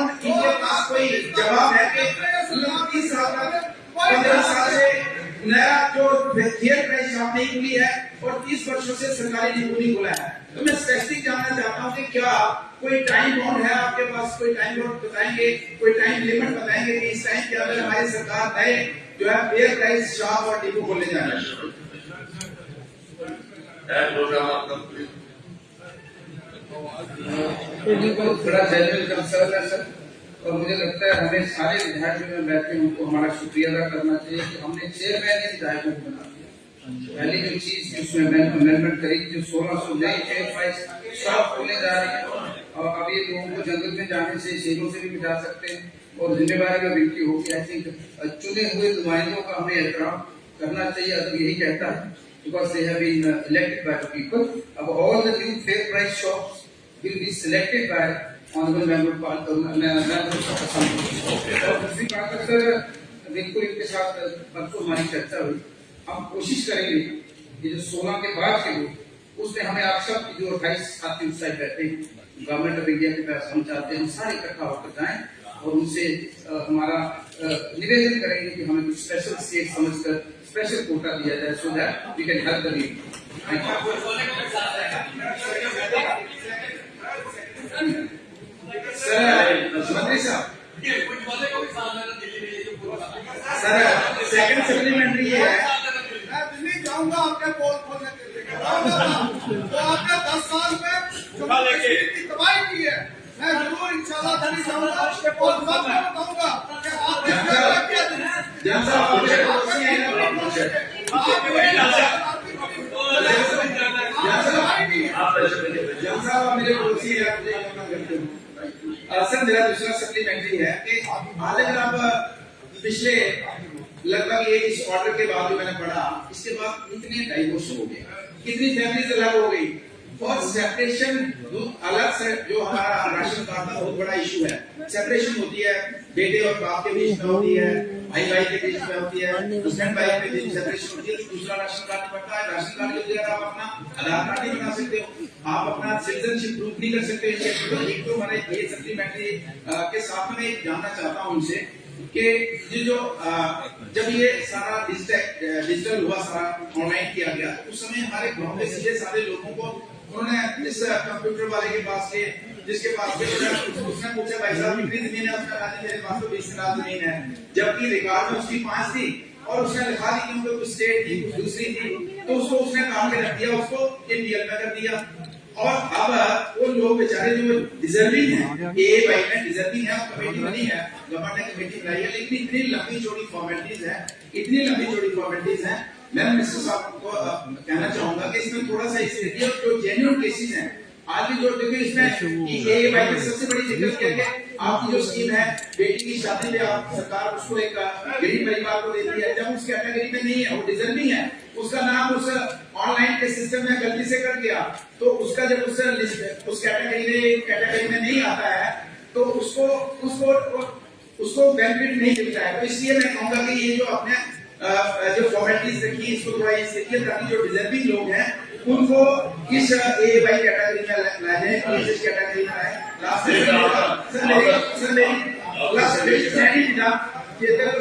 Want इनके पास कोई जवाब है कि 30 साल तक 15 साल से नया जो फेयर प्राइस शॉप नहीं खुली है और 30 वर्षों से सरकारी डिपो नहीं खुला है। तो मैं स्पेसिफिक जानना चाहता हूँ कि क्या कोई टाइम बाउंड है आपके पास, कोई टाइम बाउंड बताएंगे, कोई टाइम लिमिट बताएंगे कि इस टाइम के अंदर हमारी सरकार नए जो है फेयर प्राइस शॉप और डिपो खोलने जा रही है। बड़ा जेन्युइन कंसर्न है सर, और मुझे लगता है हमें सारे विधायक जो में बैठे हैं उनको हमारा शुक्रिया अदा करना चाहिए कि हमने चेयरमैन ही विधायकों को बना दिया। पहली जो चीज जिसमें अमेंडमेंट करी जो 1600 नए फेयर प्राइस शॉप खोले जा रही है, और अभी लोगों को जंगल में जाने से शेरों से भी मिटा सकते हैं और जिम्मेवारी का विनती होगी। आई थिंक चुने हुए नुमाइंदों का हमें एहतराम करना चाहिए, तो यही कहता है because they have been elected by the people. All the new fair price shops will be selected by honorable member of Assembly. Sir बिल्कुल इनके साथ परसों हमारी चर्चा हुई, हम कोशिश करेंगे ये जो 16 के बाद के लोग उसमें हमें आप सब जो 28 साथी उस साइड बैठे हैं गवर्नमेंट ऑफ इंडिया के पास हम चाहते हैं हम सारे इकट्ठा होकर जाएं और उनसे हमारा निवेदन करेंगे कि हमें कुछ स्पेशल स्टेट समझकर स्पेशल कोटा दिया जाए so that we can help the need. Sir second supplementary है, मैं दिल्ली जाऊंगा आपके पोल खोलने के लिए, तो आपने 10 साल में की तबाही की है, मैं जरूर इंशाल्लाह दिल्ली जाऊंगा और सबको बताऊंगा कि सर मेरा दूसरा सप्लीमेंट्री है कि अगर आप पिछले लगभग ये इस ऑर्डर के बाद जो मैंने पढ़ा इसके बाद इतने डाइवोर्स हो गए, कितनी फैमिलीज अलग हो गई और सेपरेशन अलग से जो हमारा राशन कार्ड का बहुत बड़ा इशू है। सेपरेशन होती है बेटे और बाप के बीच में होती है, भाई भाई के बीच में होती है, हस्बैंड वाइफ के बीच सेपरेशन होती है, तो दूसरा राशन कार्ड बनता है। राशन कार्ड के बगैर आप अपना आधार कार्ड नहीं बना सकते हो, आप अपना सिटीजनशिप प्रूफ नहीं कर सकते। एक तो मैंने ये सप्लीमेंट्री के साथ में जानना चाहता हूँ उनसे कि ये जो जब ये सारा डिजिटल हुआ, सारा ऑनलाइन किया गया, उस समय हमारे गांव के सीधे सारे लोगों को उन्होंने इस कंप्यूटर वाले के पास के जिसके पास के उसने पूछा भाई साहब कितनी जमीन है, उसने कहा मेरे पास तो 20 कनाल जमीन है, जबकि रिकॉर्ड में उसकी 5 थी और उसने लिखा दी कि उनको कुछ स्टेट थी कुछ दूसरी थी, तो उसको उसने काम में रख दिया, उसको एनपीएल में कर दिया। और अब वो लोग बेचारे जो डिजर्विंग है, ए भाई में डिजर्विंग है, कमेटी बनी है, गवर्नमेंट ने कमेटी बनाई है, लेकिन इतनी लंबी चौड़ी फॉर्मेलिटीज है, इतनी लंबी चौड़ी फॉर्मेलिटीज है। मैं मिनिस्टर साहब को कहना चाहूंगा कि इसमें थोड़ा सा इसलिए जो जेन्युइन केसेस हैं आज भी जो देखिए इसमें कि ए भाई की सबसे बड़ी दिक्कत क्या है, आपकी जो स्कीम है बेटी की शादी में आप सरकार उसको एक गरीब परिवार को देती है, जब उस कैटेगरी में नहीं है, वो डिजर्विंग है, उसका नाम उस ऑनलाइन के सिस्टम में गलती से कर दिया, तो उसका जब उस कैटेगरी में नहीं आता है तो उसको बेनिफिट नहीं मिलता है। तो इसलिए मैं कहूंगा कि ये जो अपने जो फॉर्मेलिटीज रखी इसको थोड़ा इस देखिए ताकि जो डिजर्विंग लोग हैं उनको इस ए वाई कैटेगरी में लाए, इस कैटेगरी में लाए। लास्ट मेरी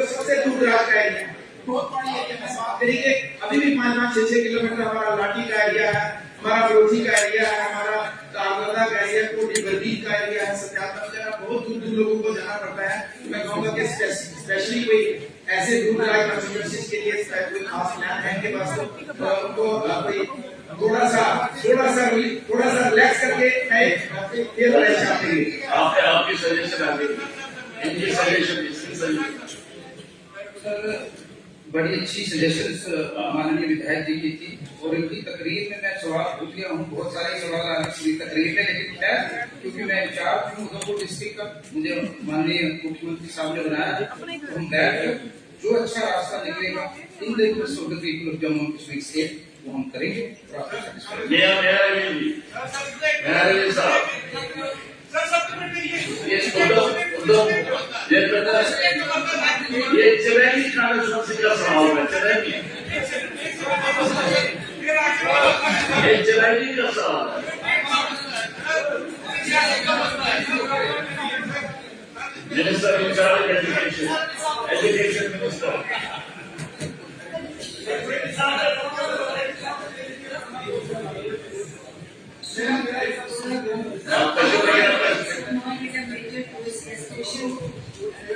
सबसे दूर दराज का एरिया बहुत बड़ी एरिया में बात करेंगे, अभी भी 5-6 किलोमीटर हमारा लाठी का एरिया है, हमारा बलोची का एरिया है, हमारा कागदा का एरिया, कोटी बर्दी का एरिया है, सत्याग्रह वगैरह बहुत दूर दूर लोगों को जाना पड़ता है। मैं कहूँगा कि स्पेशली कोई ऐसे दूर दराज कॉन्स्टिट्यूएंसीज के लिए कोई खास प्लान है इनके पास, तो उनको कोई थोड़ा सा रिलैक्स करके आपकी सजेशन आ गई, इनकी सजेशन बड़ी अच्छी सजेशंस माननीय विधायक जी की थी, और इनकी तकरीर में मैं सवाल पूछ लिया हूँ, बहुत सारे सवाल आ रहे तकरीर में, लेकिन खैर क्योंकि मैं इंचार्ज हूँ उधमपुर डिस्ट्रिक्ट का, मुझे माननीय मुख्यमंत्री साहब ने बनाया, तो हम बैठ जो अच्छा रास्ता निकलेगा in the interest of the people of Jammu and Kashmir state वो हम करेंगे। ये चलेगी कांग्रेस का सवाल है, चलेगी ये चलेगी का सवाल है। Minister in charge of education. Education minister.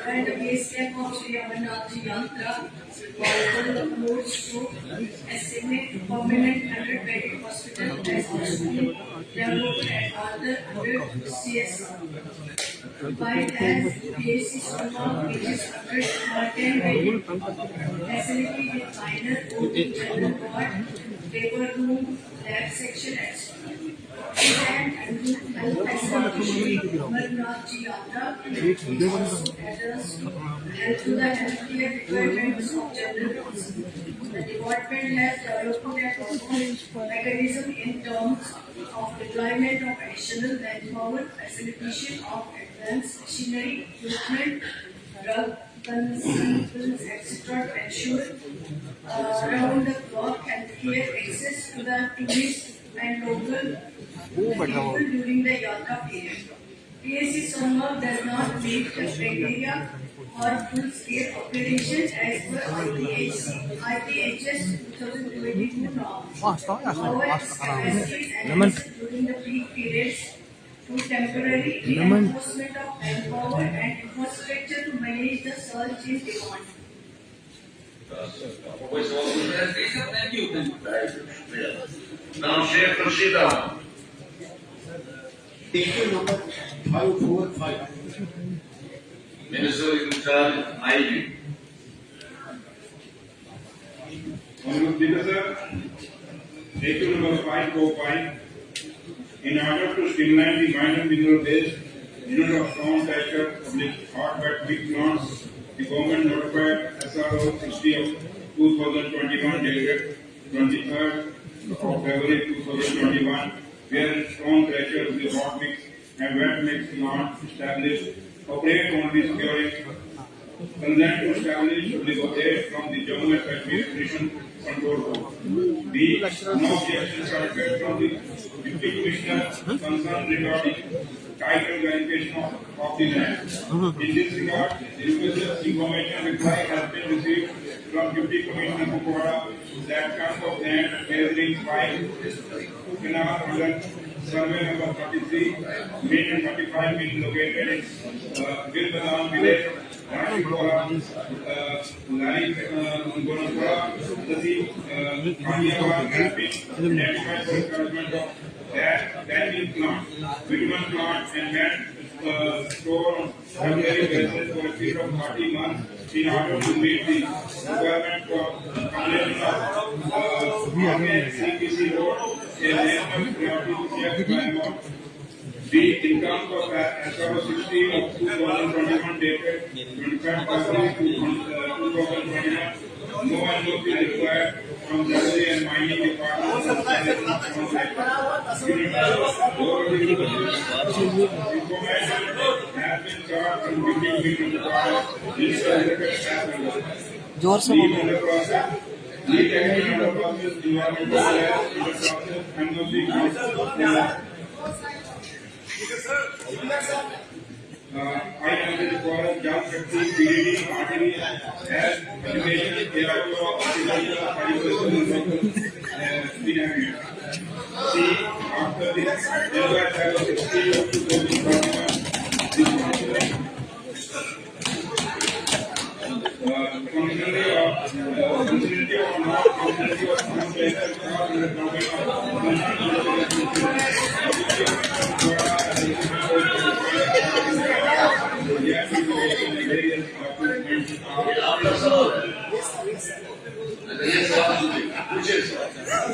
And the base camp of Sri Amarnath Ji Yantra Bible moves to estimate permanent 100-bedded hospital as also developed at other 100 CSR. While as BSc Soma, which is 110-bedded facility with minor OT general ward, labor room, lab section, etc. And Amarnath Ji Yatra also address to the healthcare requirements of general person. The department has developed a proposed mechanism in terms of deployment of additional manpower, facilitation of advanced machinery, equipment, drug consumables, etc. to ensure round-the-clock healthcare access to the tourists and local people during the Yatra period. PSC Soma does not meet the criteria for full-scale operations as per IPHS 2022 norms. However, its capacity is enhanced during the peak periods through temporary reinforcement of manpower and infrastructure to manage the surge in demand. Thank you. Now, Sheikh Rashida. Issue number 545. Minister in charge, IG. Honorable Speaker, sir, issue number 545. In order to streamline the minor mineral-based unit of stone culture public hot-bed big plants, the government notified SRO 60 of 2021 dated 23rd of February 2021, where stone culture of the hot mix and wet mix plant established operate on the securing consent to establish the operate from the Jammu and Kashmir Nutrition Control Board. The no objections are heard from the Deputy Commissioner concerned regarding title verification of the land. In this regard, the information reply has been received from Deputy Commissioner Kupwara that camp of land gathering 5 canal under survey number 33, main and 35 being located in Gilbadan village, Rajipura, Gonapura, Tasi, Kaniyawar has been identified for encouragement of that canning plant, bitumen plant and land store on temporary basis for a period of 30 months in order to meet the requirement for completion of CPC road, a national priority by amount. The income of SRO 60 of 2021 dated 25 February 2021. No NOC required from Treasury and Mining Department. Information has been sought from Deputy Department. जोर से बोलो Lead process, environmental process, NOC. I am the required Jal Shakti, PDD, RTD, as education, AIO, See, after this, Delaware Title 60 of 2021, functionality or not functionality of some places are in the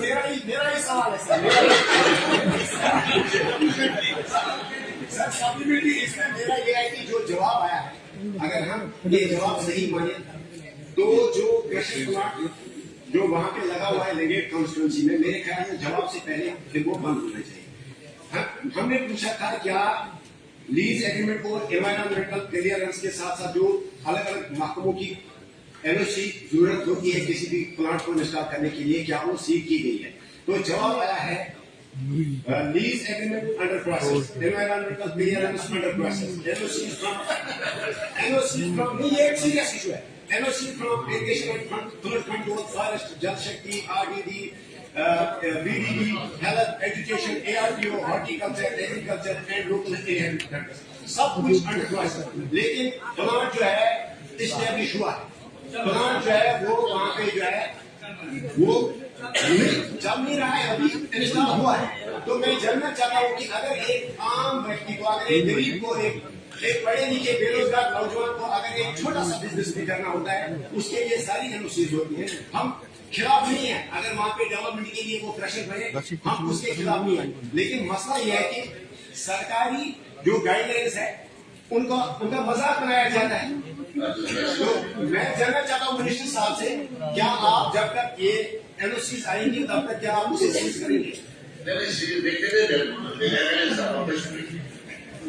मेरा ही सवाल है sir supplementary इसमें मेरा ये है कि जो जवाब आया है, अगर हम ये जवाब सही माने तो जो कृषि प्लांट जो वहाँ पे लगा हुआ है लेगेट कॉन्स्टिट्यूंसी में, मेरे ख्याल में जवाब से पहले फिर वो बंद होना चाहिए। हमने पूछा था क्या लीज एग्रीमेंट को एनवायरमेंटल क्लियरेंस के साथ साथ जो अलग अलग महकमों की एनओसी जरूरत होती है किसी भी प्लांट को इंस्टॉल करने के लिए, क्या वो सील की गई है? तो जवाब आया है Lease agreement under process, environmental clearance under process, NOCs from नहीं ये एक serious issue है. NOC from irrigation and third control, forest, Jal Shakti, RDD, BDD, health, education, ARPO, horticulture, agriculture and local area development. सब कुछ under process. लेकिन plant जो है established हुआ है. प्लांट जो है वो वहाँ पे जो है वो जब नहीं रहा है अभी इंस्टॉल हुआ है. तो मैं जानना चाहता हूँ कि अगर एक आम व्यक्ति को, अगर एक गरीब को, एक पढ़े लिखे बेरोजगार नौजवान को अगर एक छोटा सा बिजनेस भी करना होता है, उसके लिए सारी एनओसीज होती है. हम खिलाफ नहीं है अगर वहाँ पे डेवलपमेंट के लिए वो क्रशर बने, हम उसके खिलाफ नहीं है. लेकिन मसला यह है कि सरकारी जो गाइडलाइंस है उनका मजाक बनाया जाता है. तो मैं जानना चाहता हूँ मिनिस्टर साहब से, क्या आप जब तक ये एनओसीज आएंगी तब तक क्या आप उसे सीज करेंगे?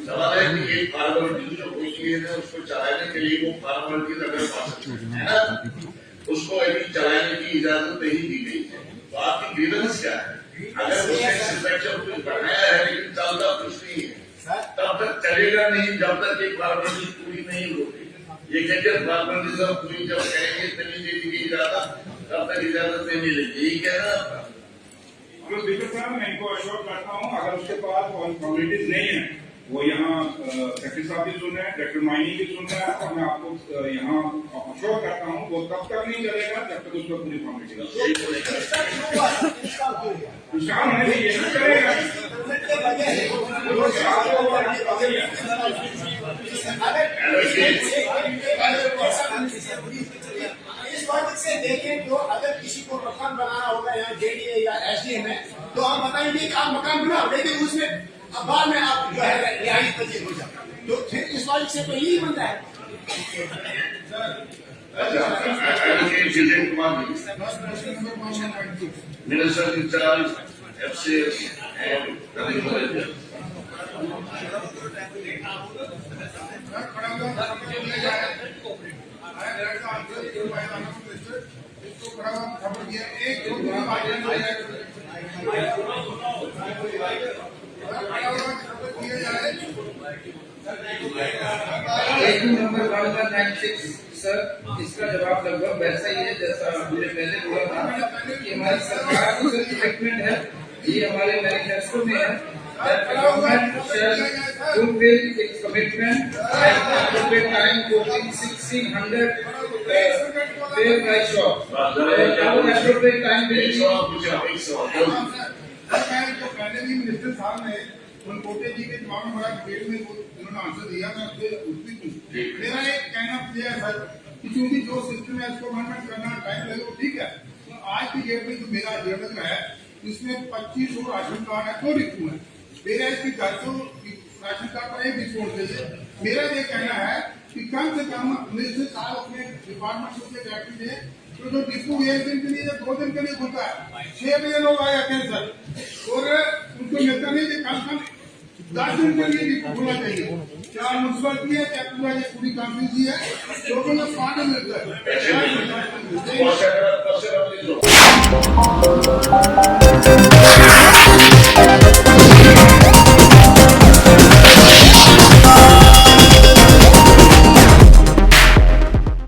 सवाल है कि एक फार्मलिटी जो कोई चीज है उसको चलाने के लिए वो फार्मलिटी अगर है ना, उसको अभी चलाने की इजाजत नहीं दी गई है. तो आपकी ग्रीवेंस क्या है? अगर उसने इंस्पेक्शन कुछ बनाया है लेकिन चलता कुछ नहीं है, तब तक चलेगा नहीं जब तक एक फार्मलिटी पूरी नहीं होगी. ये कहते फार्मलिटी सब पूरी जब करेंगे तभी देने की इजाजत, तब तक इजाजत नहीं मिलेगी. यही कह रहा है. स्पीकर साहब, मैं इनको अश्योर करता हूँ अगर उसके पास फॉर्मेलिटीज नहीं है, वो यहाँ सेक्रेटरी साहब भी सुन रहे हैं, डायरेक्टर माइनिंग भी सुन रहे हैं, और मैं आपको यहाँ अश्योर करता हूँ वो तब तक नहीं चलेगा जब तक उसको पूरी फॉर्मेलिटी इंस्टॉल होने से ये नहीं करेगा. इस लॉजिक से देखें तो अगर किसी को मकान बनाना होगा यहाँ जेडीए या एसडीएम में, तो हम बताएंगे कि आप मकान बनाओ, लेकिन उसमें बाद में आप जो है रिहाई तजीब हो जाए. तो फिर इस लॉजिक से तो यही बनता है. Minister in charge, FCS and running manager. Number 1196 sir, इसका जवाब लगभग वैसा ही है जैसा हमने पहले बोला था कि हमारी सरकार की जो कमिटमेंट है ये हमारे मैनिफेस्टो में है. Government shall fulfill its commitment at the appropriate time to 1600 fair price shop. Our appropriate time will be पहले भी मिनिस्टर साहब ने कोटे जी के जवाब में बड़ा डिबेट में उन्होंने आंसर दिया. मैं उसकी मेरा एक कहना यह है सर कि चूंकि जो सिस्टम है इसको अमेंडमेंट करना टाइम लगे वो ठीक है. तो आज की डेट में जो मेरा एजेंडा जो है इसमें 2500 राशन कार्ड है, 2 डिपो है. मेरा इसकी 400 राशन कार्ड पर एक डिस्काउंट दे. मेरा ये कहना है कि कम से कम मिनिस्टर साहब अपने डिपार्टमेंट से गारंटी दें. तो जो डिपो 1 दिन के लिए 2 दिन के लिए खुलता है, 6 बजे लोग आ जाते हैं सर, और उनको मिलता नहीं कि कम 10 दिन के लिए डिपो खुलना चाहिए. चाहे म्यूनसिपलिटी है चाहे पूरा ये पूरी कंपनी है, लोगों को पानी मिलता है.